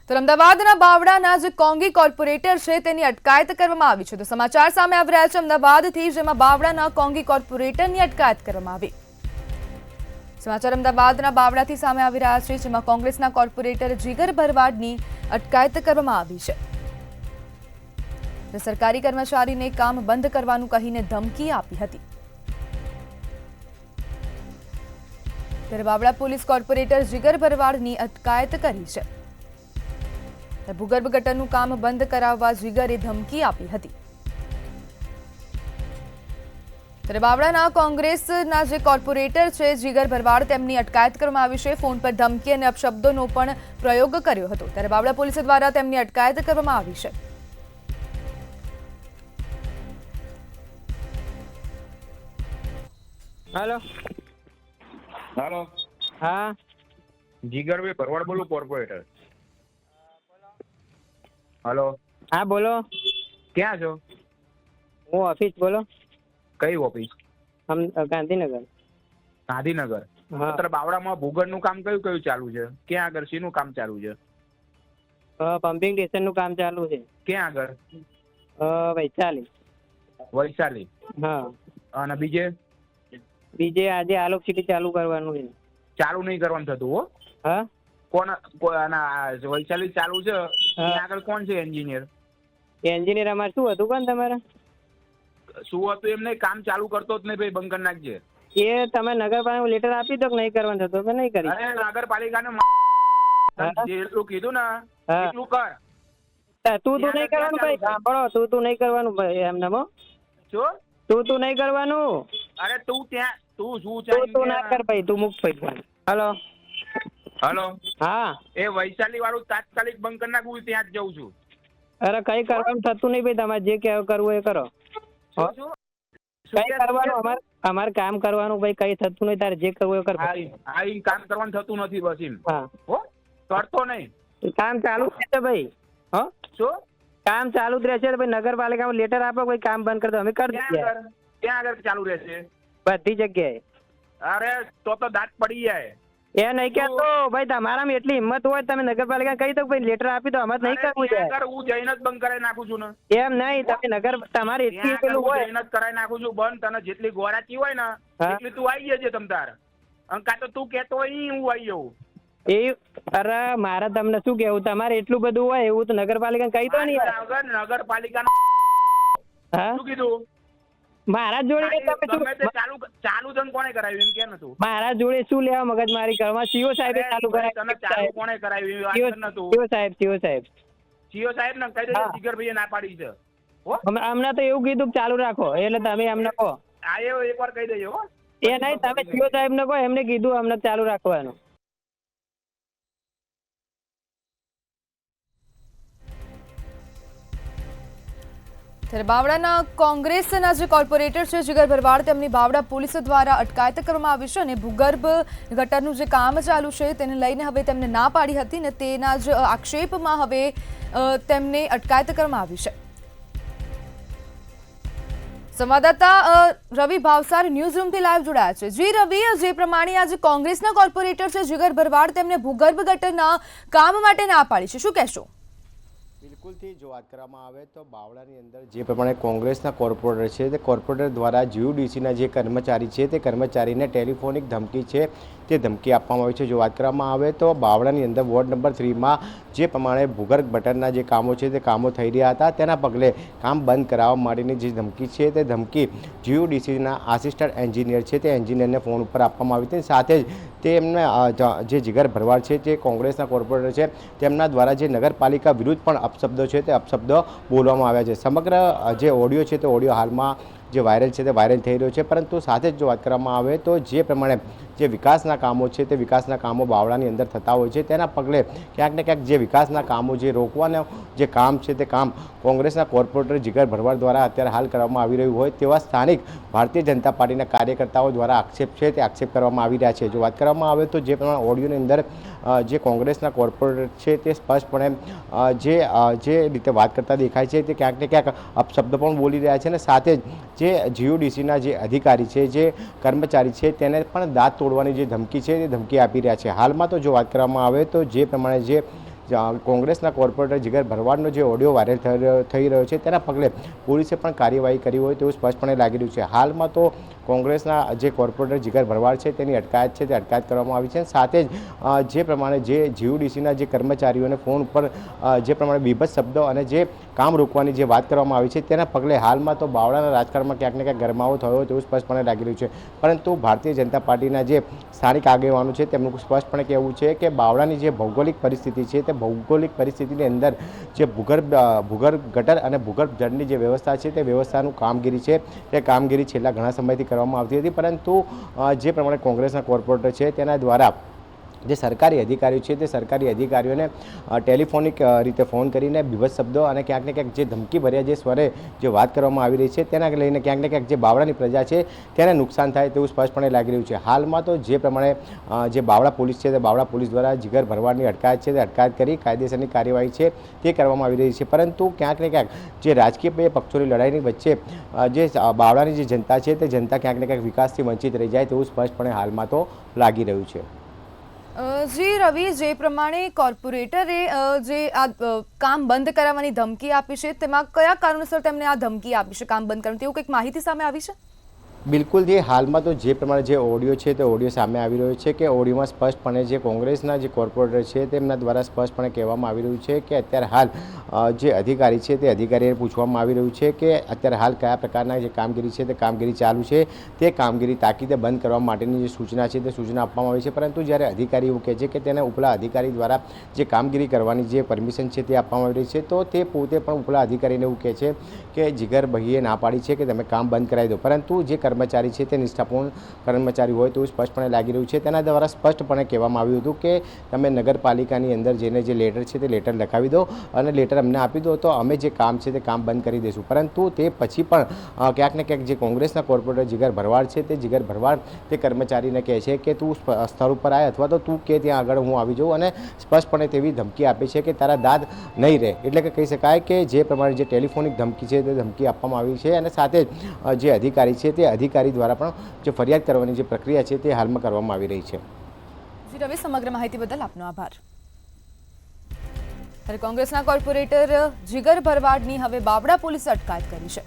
તો અમદાવાદના બાવળાના જે કોંગી કોર્પોરેટર છે તેની અટકાયત કરવામાં આવી છે. તો સમાચાર સામે આવી રહ્યા છે અમદાવાદથી, જેમાં બાવળાના કોંગી કોર્પોરેટરની અટકાયત કરવામાં આવી. સમાચાર અમદાવાદના બાવળાથી સામે આવી રહ્યા છે, જેમાં કોંગ્રેસના કોર્પોરેટર જીગર ભરવાડની અટકાયત કરવામાં આવી છે. સરકારી કર્મચારીને કામ બંધ કરવાનું કહીને ધમકી આપી હતી. ત્યારે બાવળા પોલીસ કોર્પોરેટર જીગર ભરવાડની અટકાયત કરી છે. ભૂગર્ભ ગટરનું કામ બંધ કરાવવા જીગરે ધમકી આપી હતી. ત્યારે બાવળાના કોંગ્રેસના જે કોર્પોરેટર છે જીગર ભરવાડ, તેમની અટકાયત કરવામાં આવી છે. ફોન પર ધમકી અને અપશબ્દોનો પણ પ્રયોગ કર્યો હતો. ત્યારે બાવળા પોલીસ દ્વારા તેમની અટકાયત કરવામાં આવી છે. हेलो हेलो हाँ જીગર ભાઈ ભરવાડ બોલું, કોર્પોરેટર. हेलो हाँ बोलो. ક્યાં છો? હું ઓફિસ બોલો. કઈ ઓફિસ? हम गांधीनगर. ગાંધીનગર. હા અત્યારે બાવળામાં ભૂગર્ભનું કામ કયું કયું ચાલુ છે? ક્યાં આગળ શીનું કામ ચાલુ છે? પમ્પિંગ સ્ટેશનનું કામ ચાલુ છે. ક્યાં આગળ? વૈશાલી. વૈશાલી. હા અને બીજે બીજે આજે આલોક સિટી ચાલુ કરવાનું છે. ચાલુ નહીં કરવાનું થતું હો. હા વૈશાલી ચાલુ છે ત્યાં આગળ કોણ છે એન્જિનિયર? એન્જિનિયર અમારે શું હતું કોણ તમારે? શું હતું એમ નહીં, કામ ચાલુ કરતો જ નહીં ભાઈ, બંધ કરી નાખજે. એ તમે નગરપાલિકા લેટર આપી દો કે નહીં કરવાનું થતું, મેં નહીં કરી. અરે નગરપાલિકાને જેટલું કીધું ને હા એટલું કર. તું નહીં કરવાનું ભાઈ, સાંભળો, તું નહીં કરવાનું ભાઈ. એમને શું? તું નહીં કરવાનું. અરે તું ત્યાં તું શું તું ના કર ભાઈ, તું મુક્ત ભાઈ. હલો હલો હા. એ વૈશાલી વાળું તાત્કાલિક બંધ કરી નાખવું, ત્યાં જ જઉં છું. અરે કઈ કરવાનું થતું નહીં ભાઈ, તમારે જે કરવું એ કરો. કઈ કરવાનું, અમારે કામ કરવાનું ભાઈ, કઈ થતું નહીં. તારે જે કરવું એ કર. કામ કરવાનું થતું નથી બસ એમ. હા હો કરતો નહીં. કામ ચાલુ રહેશે ભાઈ. હા શું કામ ચાલુ જ રહેશે ભાઈ. નગરપાલિકામાં લેટર આપો ભાઈ, કામ બંધ કરી દો, અમે કરી દઈએ. ક્યાં આગળ ચાલુ રહેશે? બધી જગ્યાએ. અરે તો દાંત પડી જાય. એ નહીં કેતો ભાઈ, તમારામાં એટલી હિંમત હોય તમે નગરપાલિકા કહી દો ભાઈ, લેટર આપી દો, અમારે નહીં કરવું છે. હું જઈને જ બંધ કરાવી નાખું છું ને. એમ નહીં, તમે નગર તમારે એટલી પેલું હોય જઈને જ કરાવી નાખું છું બંધ. તને જેટલી ગોરાચી હોય ને એટલી તું આવી જજે તમ તાર. કાં તો તું કેતો હોય હું આવી જવું. એ અરે મારે તમને શું કેવું, તમારે એટલું બધું હોય એવું તો નગરપાલિકા કહી દો ને યાર. નગરપાલિકા હા શું કીધું? મારા જોડે ચાલુ ધન કોને કરાવ્યું એમ કે નતું? મારા જોડે શું લેવા મગજ મારી કરવા? સીઓ સાહેબે ચાલુ તને ચાલુ કોને કરાવ્યું? સીઓ સાહેબ સીઓ સાહેબ ને કહી દેજો જીગરભાઈએ ના પાડી છે. અમને તો એવું કીધું કે ચાલુ રાખો, એટલે તમે એમને કહો. આ એકવાર કહી દેજો. એ નહીં, તમે સીઓ સાહેબ ને કહો, એમને કીધું અમને ચાલુ રાખવાનું. ત્યારે બાવળાના કોંગ્રેસના જે કોર્પોરેટર છે જીગર ભરવાડ, તેમની બાવળા પોલીસ દ્વારા અટકાયત કરવામાં આવી છે. અને ભૂગર્ભ ગટરનું જે કામ ચાલુ છે તેને લઈને હવે તેમને ના પાડી હતી ને તેના જ આક્ષેપમાં હવે તેમને અટકાયત કરવામાં આવી છે. સંવાદદાતા રવિ ભાવસાર ન્યૂઝ રૂમથી લાઈવ જોડાયા છે. જી રવિ, જે પ્રમાણે આજે કોંગ્રેસના કોર્પોરેટર છે જીગર ભરવાડ, તેમને ભૂગર્ભ ગટરના કામ માટે ના પાડી છે, શું કહેશો? બિલકુલથી જો વાત કરવામાં આવે તો બાવળાની અંદર જે પ્રમાણે કોંગ્રેસના કોર્પોરેટર છે તે કોર્પોરેટર દ્વારા જીયુડીસીના જે કર્મચારી છે તે કર્મચારીને ટેલિફોનિક ધમકી છે તે ધમકી આપવામાં આવી છે. જો વાત કરવામાં આવે તો બાવળાની અંદર વોર્ડ નંબર 3માં જે પ્રમાણે ભૂગર્ભ ગટરના જે કામો છે તે કામો થઈ રહ્યા હતા, તેના પગલે કામ બંધ કરાવવા માટેની જે ધમકી છે તે ધમકી જીયુડીસીના આસિસ્ટન્ટ એન્જિનિયર છે તે એન્જિનિયરને ફોન ઉપર આપવામાં આવી હતી. સાથે જ તેમને જે જીગર ભરવાડ છે જે કોંગ્રેસના કોર્પોરેટર છે તેમના દ્વારા જે નગરપાલિકા વિરુદ્ધ પણ અપશબ્દો છે તે અપશબ્દો બોલવામાં આવ્યા છે. સમગ્ર જે ઓડિયો છે તે ઓડિયો હાલમાં જે વાયરલ છે તે વાયરલ થઈ રહ્યો છે. પરંતુ સાથે જ જો વાત કરવામાં આવે તો જે પ્રમાણે જે વિકાસના કામો છે તે વિકાસના કામો બાવળાની અંદર થતા હોય છે, તેના પગલે ક્યાંક ને ક્યાંક જે વિકાસના કામો જે રોકવાના જે કામ છે તે કામ કોંગ્રેસના કોર્પોરેટર જીગર ભરવાડ દ્વારા અત્યારે હાલ કરવામાં આવી રહ્યું હોય તેવા સ્થાનિક ભારતીય જનતા પાર્ટીના કાર્યકર્તાઓ દ્વારા આક્ષેપ છે તે આક્ષેપ કરવામાં આવી રહ્યા છે. જો વાત કરવામાં આવે તો જે પ્રમાણે ઓડિયોની અંદર જે કોંગ્રેસના કોર્પોરેટર છે તે સ્પષ્ટપણે જે રીતે વાત કરતા દેખાય છે તે ક્યાંક ને ક્યાંક અપશબ્દ પણ બોલી રહ્યા છે. અને સાથે જ જે જીયુડીસીના જે અધિકારી છે જે કર્મચારી છે તેને પણ દાંત તોડવાની જે ધમકી છે તે ધમકી આપી રહ્યા છે. હાલમાં તો જો વાત કરવામાં આવે તો જે પ્રમાણે જે કોંગ્રેસના કોર્પોરેટર જીગર ભરવાડનો જે ઓડિયો વાયરલ થઈ રહ્યો છે તેના પગલે પોલીસે પણ કાર્યવાહી કરી હોય તેવું સ્પષ્ટપણે લાગી રહ્યું છે. હાલમાં તો કોંગ્રેસના જે કોર્પોરેટર જીગર ભરવાડ છે તેની અટકાયત છે તે અટકાયત કરવામાં આવી છે. સાથે જ જે પ્રમાણે જે જીયુડીસીના જે કર્મચારીઓને ફોન ઉપર જે પ્રમાણે બીભત્સ શબ્દો અને જે કામ રોકવાની જે વાત કરવામાં આવી છે તેના પગલે હાલમાં તો બાવળાના રાજકારણમાં ક્યાંક ને ક્યાંક ગરમાવો થયો તેવું સ્પષ્ટપણે લાગી રહ્યું છે. પરંતુ ભારતીય જનતા પાર્ટીના જે સ્થાનિક આગેવાનો છે તેમનું સ્પષ્ટપણે કહેવું છે કે બાવળાની જે ભૌગોલિક પરિસ્થિતિ છે તે ભૌગોલિક પરિસ્થિતિની અંદર જે ભૂગર્ભ ગટર અને ભૂગર્ભ જળની જે વ્યવસ્થા છે તે વ્યવસ્થાનું કામગીરી છે તે કામગીરી છેલ્લા ઘણા સમયથી કરવામાં આવતી હતી. પરંતુ જે પ્રમાણે કોંગ્રેસના કોર્પોરેટર છે તેના દ્વારા જે સરકારી અધિકારીઓ છે તે સરકારી અધિકારીઓને ટેલિફોનિક રીતે ફોન કરીને બીભત્સ શબ્દો અને ક્યાંક ને ક્યાંક જે ધમકી ભર્યા જે સ્વરે જે વાત કરવામાં આવી રહી છે તેના લઈને ક્યાંક ને ક્યાંક જે બાવળાની પ્રજા છે તેને નુકસાન થાય તેવું સ્પષ્ટપણે લાગી રહ્યું છે. હાલમાં તો જે પ્રમાણે જે બાવળા પોલીસ છે તે બાવળા પોલીસ દ્વારા જીગર ભરવાડની અટકાયત છે તે અટકાયત કરી કાયદેસરની કાર્યવાહી છે તે કરવામાં આવી રહી છે. પરંતુ ક્યાંક ને ક્યાંક જે રાજકીય બે પક્ષોની લડાઈની વચ્ચે જે બાવળાની જે જનતા છે તે જનતા ક્યાંક ને ક્યાંક વિકાસથી વંચિત રહી જાય તેવું સ્પષ્ટપણે હાલમાં તો લાગી રહ્યું છે. જી રવિ, જે પ્રમાણે કોર્પોરેટરે જે આ કામ બંધ કરાવવાની ધમકી આપી છે તેમાં કયા કારણોસર તેમને આ ધમકી આપી છે કામ બંધ કરવાની, તેવું કંઈક માહિતી સામે આવી છે? બિલકુલ જે હાલમાં તો જે પ્રમાણે જે ઓડિયો છે તે ઓડિયો સામે આવી રહ્યો છે કે ઓડિયોમાં સ્પષ્ટપણે જે કોંગ્રેસના જે કોર્પોરેટર છે તેમના દ્વારા સ્પષ્ટપણે કહેવામાં આવી રહ્યું છે કે અત્યારે હાલ જે અધિકારી છે તે અધિકારીને પૂછવામાં આવી રહ્યું છે કે અત્યારે હાલ કયા પ્રકારના જે કામગીરી છે તે કામગીરી ચાલુ છે, તે કામગીરી તાકીદે બંધ કરવા માટેની જે સૂચના છે તે સૂચના આપવામાં આવી છે. પરંતુ જ્યારે અધિકારી એવું કહે છે કે તેને ઉપલા અધિકારી દ્વારા જે કામગીરી કરવાની જે પરમિશન છે તે આપવામાં આવી રહી છે, તો તે પોતે પણ ઉપલા અધિકારીને એવું કહે છે કે જીગર ભાઈએ ના પાડી છે કે તમે કામ બંધ કરાવી દો. પરંતુ જે કર્મચારી છે તે નિષ્ઠાપૂર્ણ કર્મચારી હોય તેવું સ્પષ્ટપણે લાગી રહ્યું છે. તેના દ્વારા સ્પષ્ટપણે કહેવામાં આવ્યું હતું કે તમે નગરપાલિકાની અંદર જઈને જે લેટર છે તે લેટર લખાવી દો અને લેટર અમને આપી દો તો અમે જે કામ છે તે કામ બંધ કરી દઈશું. પરંતુ તે પછી પણ ક્યાંક ને ક્યાંક જે કોંગ્રેસના કોર્પોરેટર જીગર ભરવાડ છે તે જીગર ભરવાડ તે કર્મચારીને કહે છે કે તું સ્થળ ઉપર આય અથવા તો તું કે ત્યાં આગળ હું આવી જાઉં, અને સ્પષ્ટપણે તેવી ધમકી આપે છે કે તારા દાદ નહીં રહે. એટલે કે કહી શકાય કે જે પ્રમાણે જે ટેલિફોનિક ધમકી છે તે ધમકી આપવામાં આવી છે. અને સાથે જ જે અધિકારી છે તે અધિકારી દ્વારા પણ જે ફરિયાદ કરવાની જે પ્રક્રિયા છે તે હાલમાં કરવામાં આવી રહી છે. જી રવિ, સમગ્ર માહિતી બદલ આપનો આભાર. કોંગ્રેસના કોર્પોરેટર જીગર ભરવાડની હવે બાવળા પોલીસે અટકાયત કરી છે.